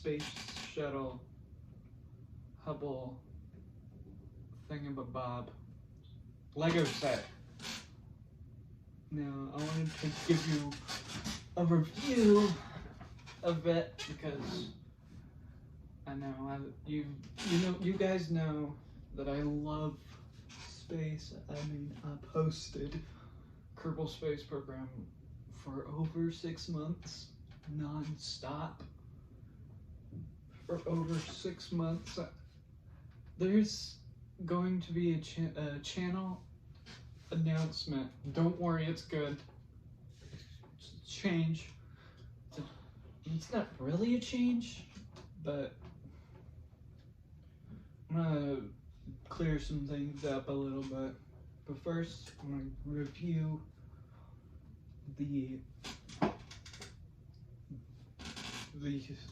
space shuttle Hubble thingamabob Lego set. Now I wanted to give you a review of it because I know you guys know that I love space. I mean, I posted Kerbal Space Program for over 6 months, non-stop. For over 6 months. There's going to be a channel announcement. Don't worry, it's good. It's a change. It's not really a change, but I'm gonna clear some things up a little bit. But first, I'm gonna review the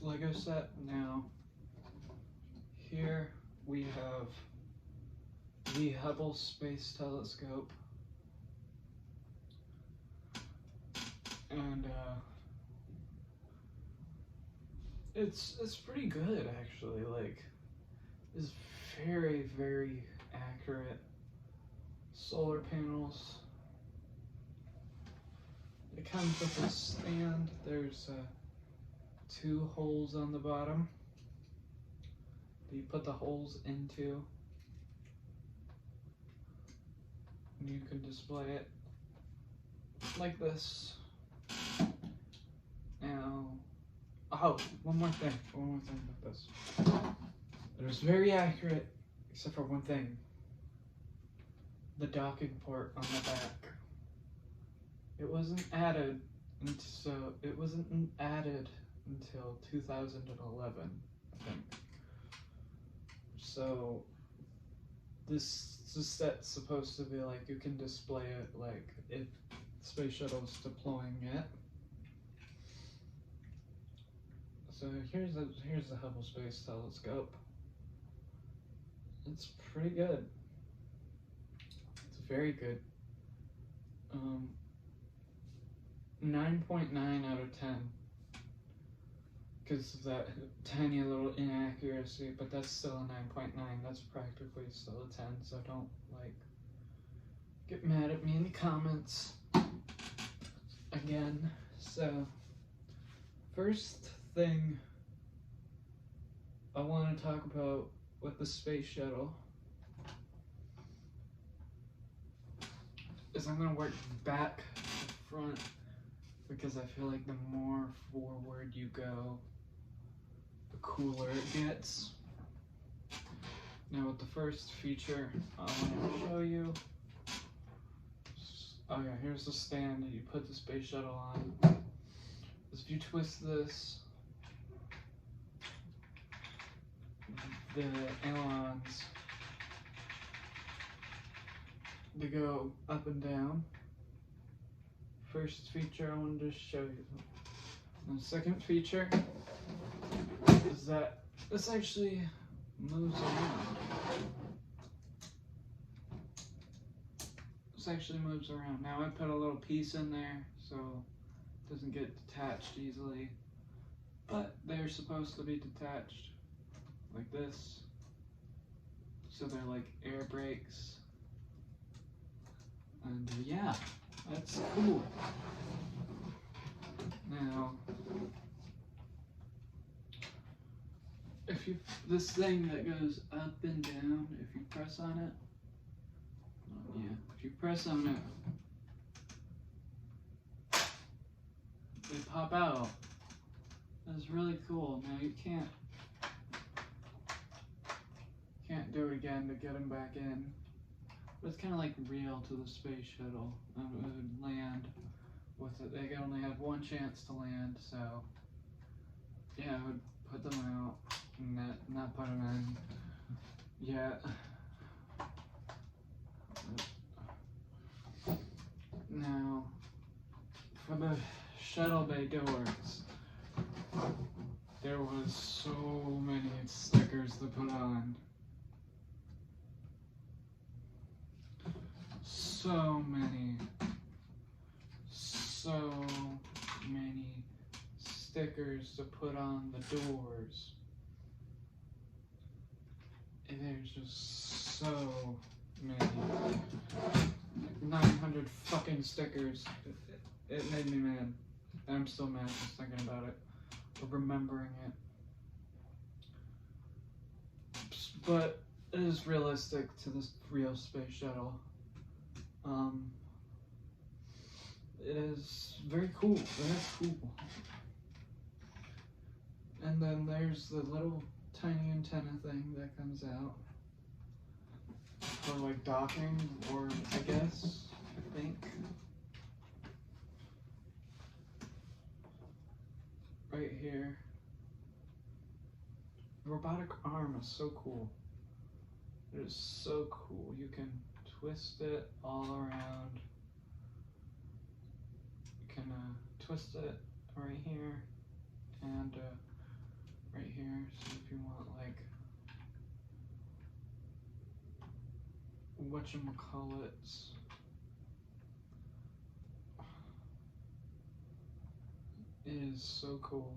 Lego set. Now, here we have the Hubble Space Telescope, and it's pretty good actually. Like, it's very, very accurate. Solar panels. It comes with a stand. There's 2 holes on the bottom that you put the holes into, and you can display it like this. Now, oh, one more thing about this. It was very accurate, except for one thing. The docking port on the back. It wasn't added until 2011, I think. So this set's supposed to be like you can display it like if the space shuttle's deploying it. So here's the Hubble Space Telescope. It's pretty good. It's very good. 9.9 out of 10. Because of that tiny little inaccuracy, but that's still a 9.9. That's practically still a 10, so don't get mad at me in the comments again. So first thing I want to talk about with the space shuttle is I'm going to work back to front, because I feel like the more forward you go, the cooler it gets. Now with the first feature I want to show you, oh yeah, here's the stand that you put the space shuttle on. If you twist this, the ailerons, they go up and down. First feature I wanted to show you. And the second feature is that this actually moves around. This actually moves around. Now I put a little piece in there so it doesn't get detached easily, but they're supposed to be detached like this. So they're like air brakes. And yeah, that's cool. Now, this thing that goes up and down, if you press on it, if you press on it, they pop out. That's really cool. Now you can't do it again to get them back in. But it's kind of like real to the space shuttle. It would land with it. They can only have one chance to land, so yeah, I would put them out and not put them in yet. Now, for the shuttle bay doors, there was so many stickers to put on. So many stickers to put on the doors. And there's just so many. 900 fucking stickers. It made me mad. I'm still mad just thinking about it. Or remembering it. But it is realistic to this real space shuttle. It is very cool. Very cool. And then there's the little tiny antenna thing that comes out for like docking, or I think. Right here. The robotic arm is so cool. It is so cool. You can twist it all around. You can twist it right here and right here. So if you want like whatchamacallits, it is so cool.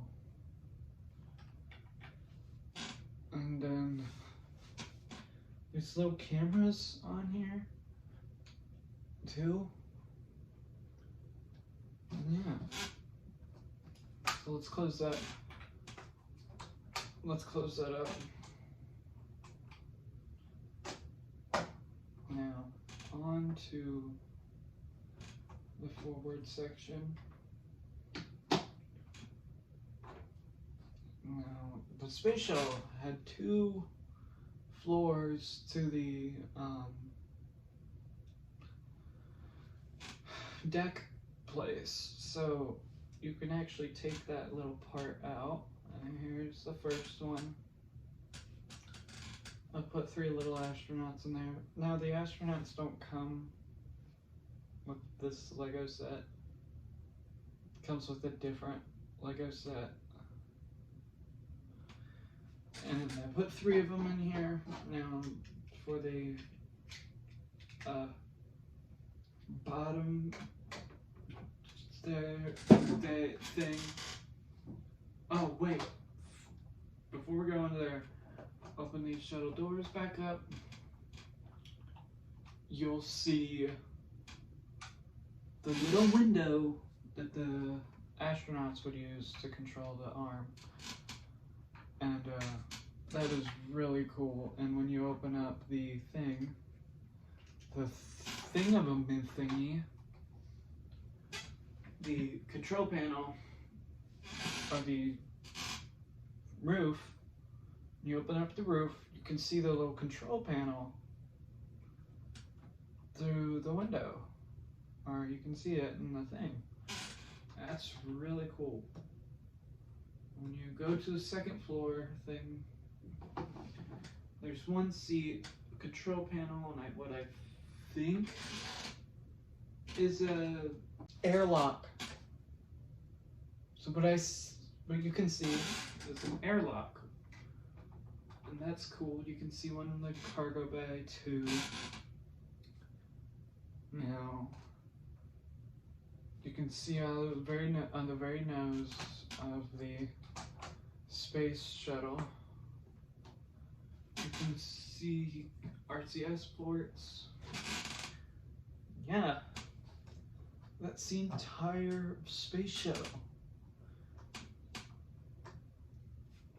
And then there's little cameras on here too. Yeah. So let's close that. Let's close that up. Now on to the forward section. Now the space shuttle had 2 floors to the deck place, so you can actually take that little part out. And here's the first one. I put 3 little astronauts in there. Now the astronauts don't come with this Lego set. It comes with a different Lego set. And I put 3 of them in here. Now for the bottom thing. Oh wait, before we go into there, open these shuttle doors back up. You'll see the little window that the astronauts would use to control the arm. And that is really cool. And when you open up the thing, the thingy, the control panel, or the roof, you open up the roof, you can see the little control panel through the window, or you can see it in the thing. That's really cool. When you go to the second floor thing, there's 1 seat, control panel, and what I think is a airlock. So what you can see is an airlock, and that's cool. You can see one in the cargo bay too. Now you can see on the very nose of the space shuttle, you can see RCS ports. Yeah, that's the entire space shuttle.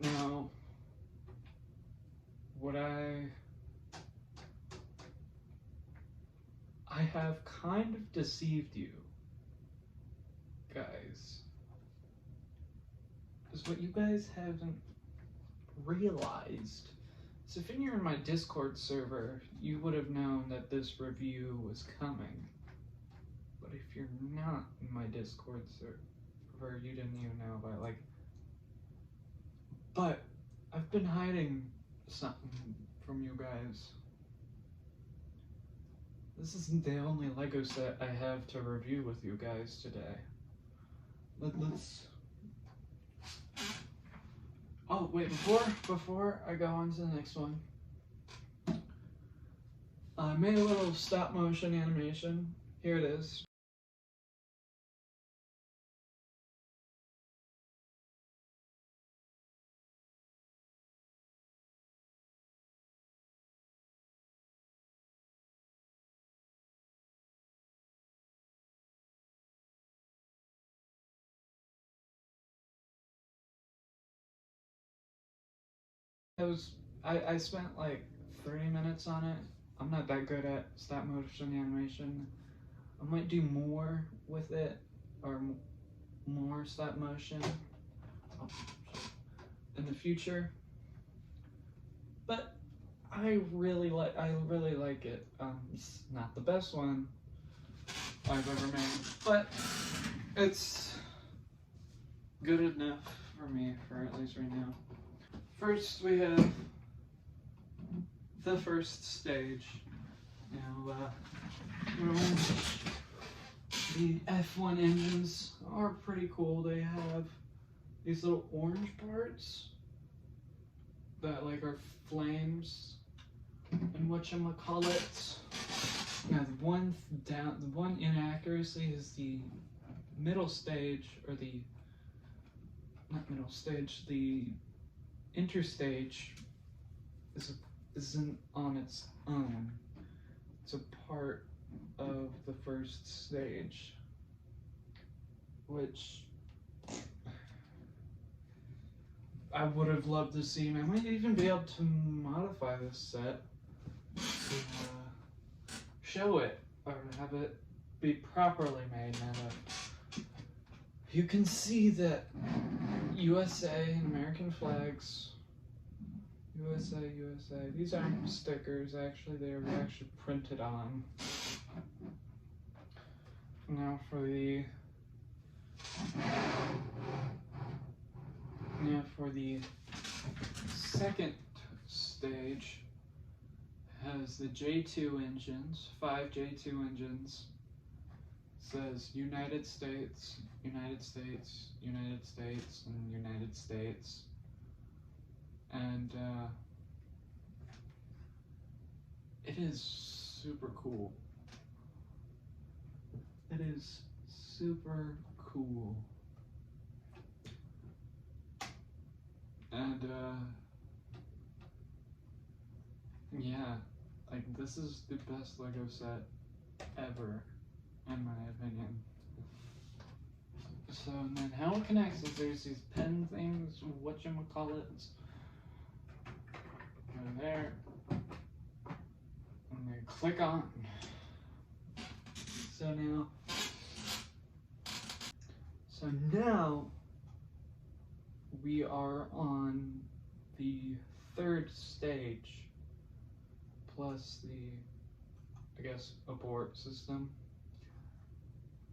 Now, what I have kind of deceived you guys, is what you guys haven't realized. So if you're in my Discord server, you would have known that this review was coming. But if you're not in my Discord server, you didn't even know about it. But I've been hiding something from you guys. This isn't the only Lego set I have to review with you guys today. Let's... Oh, wait, before I go on to the next one, I made a little stop motion animation. Here it is. I spent like 30 minutes on it. I'm not that good at stop motion animation. I might do more with it, or more stop motion in the future. But I really like it. It's not the best one I've ever made, but it's good enough for me for at least right now. First, we have the first stage. Now, the F1 engines are pretty cool. They have these little orange parts that like are flames and whatchamacallit. Now the one inaccuracy is the middle stage, or the not middle stage, the interstage isn't on its own. It's a part of the first stage, which I would have loved to see. I might even be able to modify this set to show it, or have it be properly made. Now that you can see that USA and American flags, USA, these aren't stickers, actually, they were actually printed on. Now for the second stage, has the J2 engines, 5 J2 engines. It says United States, United States, United States, and United States. And it is super cool. It is super cool. And yeah, like this is the best Lego set ever, in my opinion. So, and then how it connects is there's these pen things, whatchamacallits, over there, and they click on. So now we are on the third stage, plus the, I guess, abort system.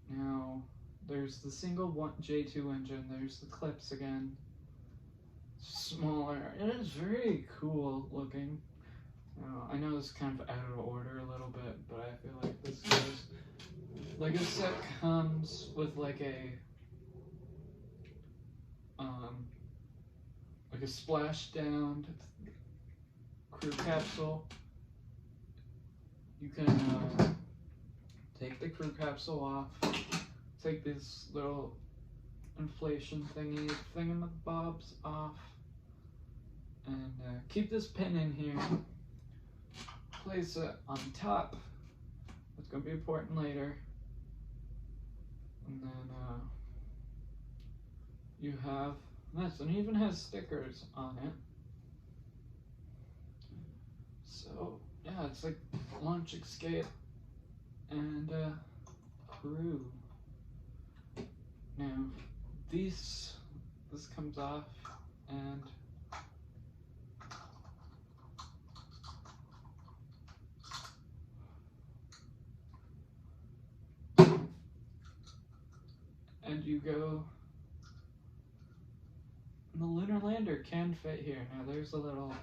Now, there's the single J2 engine, there's the clips again, smaller. It is very cool looking. I know it's kind of out of order a little bit, but I feel like this goes, like a set comes with like a splashdown crew capsule. You can take the crew capsule off, take this little inflation thingamabobs off, and keep this pin in here. Place it on top. It's going to be important later. And then you have this, and it even has stickers on it. So yeah, it's like launch, escape, and crew. Now this comes off, and you go. And the lunar lander can fit here. Now there's a little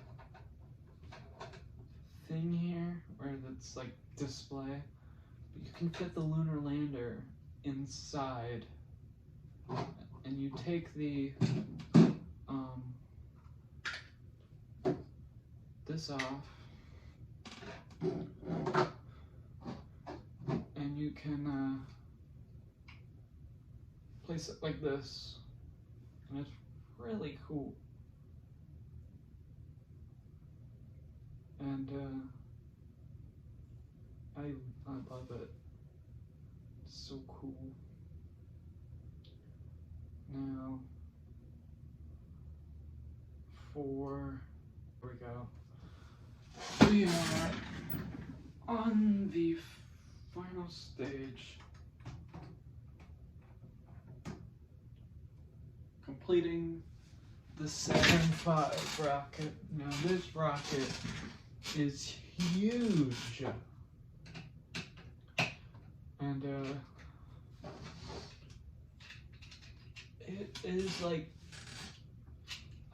thing here where it's like display. But you can fit the lunar lander inside, and you take the this off, and you can place it like this, and it's really cool. And I love it. It's so cool. Now for Here we go. We are on the final stage, completing the Saturn V rocket. Now this rocket is huge, and it is like,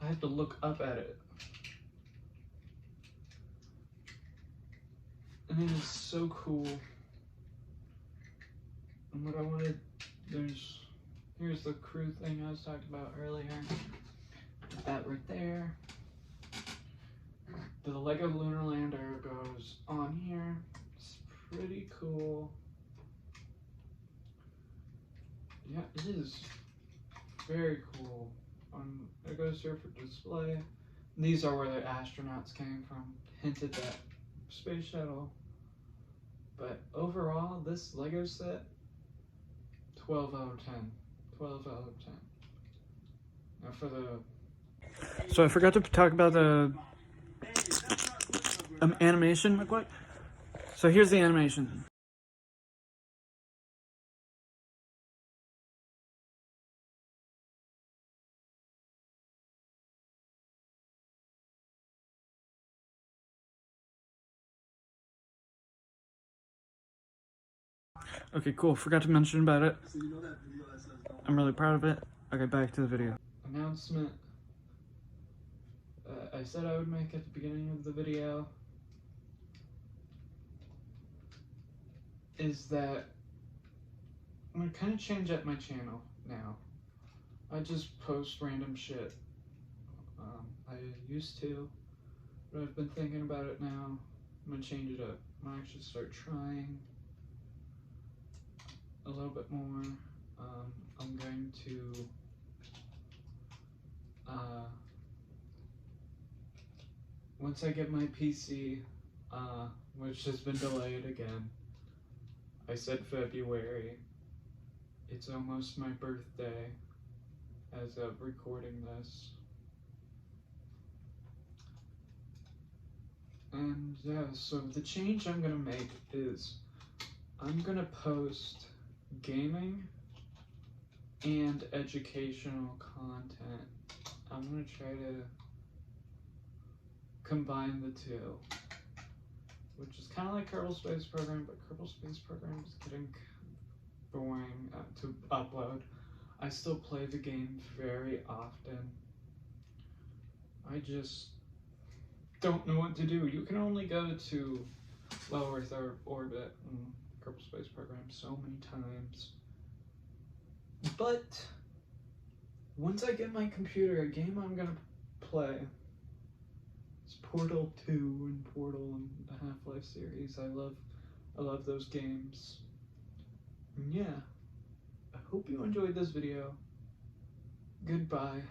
I have to look up at it, and it is so cool. And what I wanted, here's the crew thing I was talking about earlier. That right there. The Lego Lunar Lander goes on here. It's pretty cool. Yeah, it is very cool. It goes here for display. And these are where the astronauts came from. Hinted that space shuttle. But overall, this Lego set, 12 out of 10. 12 out of 10. Now for the... So I forgot to talk about the animation. Like what? So here's the animation. Okay, cool. Forgot to mention about it. I'm really proud of it. Okay, back to the video. Announcement. I said I would make at the beginning of the video is that I'm gonna kind of change up my channel now. I just post random shit. I used to, but I've been thinking about it now. I'm gonna change it up. I'm gonna actually start trying a little bit more. I'm going to once I get my PC, which has been delayed again. I said February. It's almost my birthday as of recording this. And yeah, so the change I'm gonna make is I'm gonna post gaming and educational content. I'm gonna try to combine the two, which is kind of like Kerbal Space Program, but Kerbal Space Program is getting boring to upload. I still play the game very often. I just don't know what to do. You can only go to low Earth orbit in Kerbal Space Program so many times. But once I get my computer, a game I'm gonna play is Portal 2 and Portal and the Half-Life series. I love those games. And yeah, I hope you enjoyed this video. Goodbye.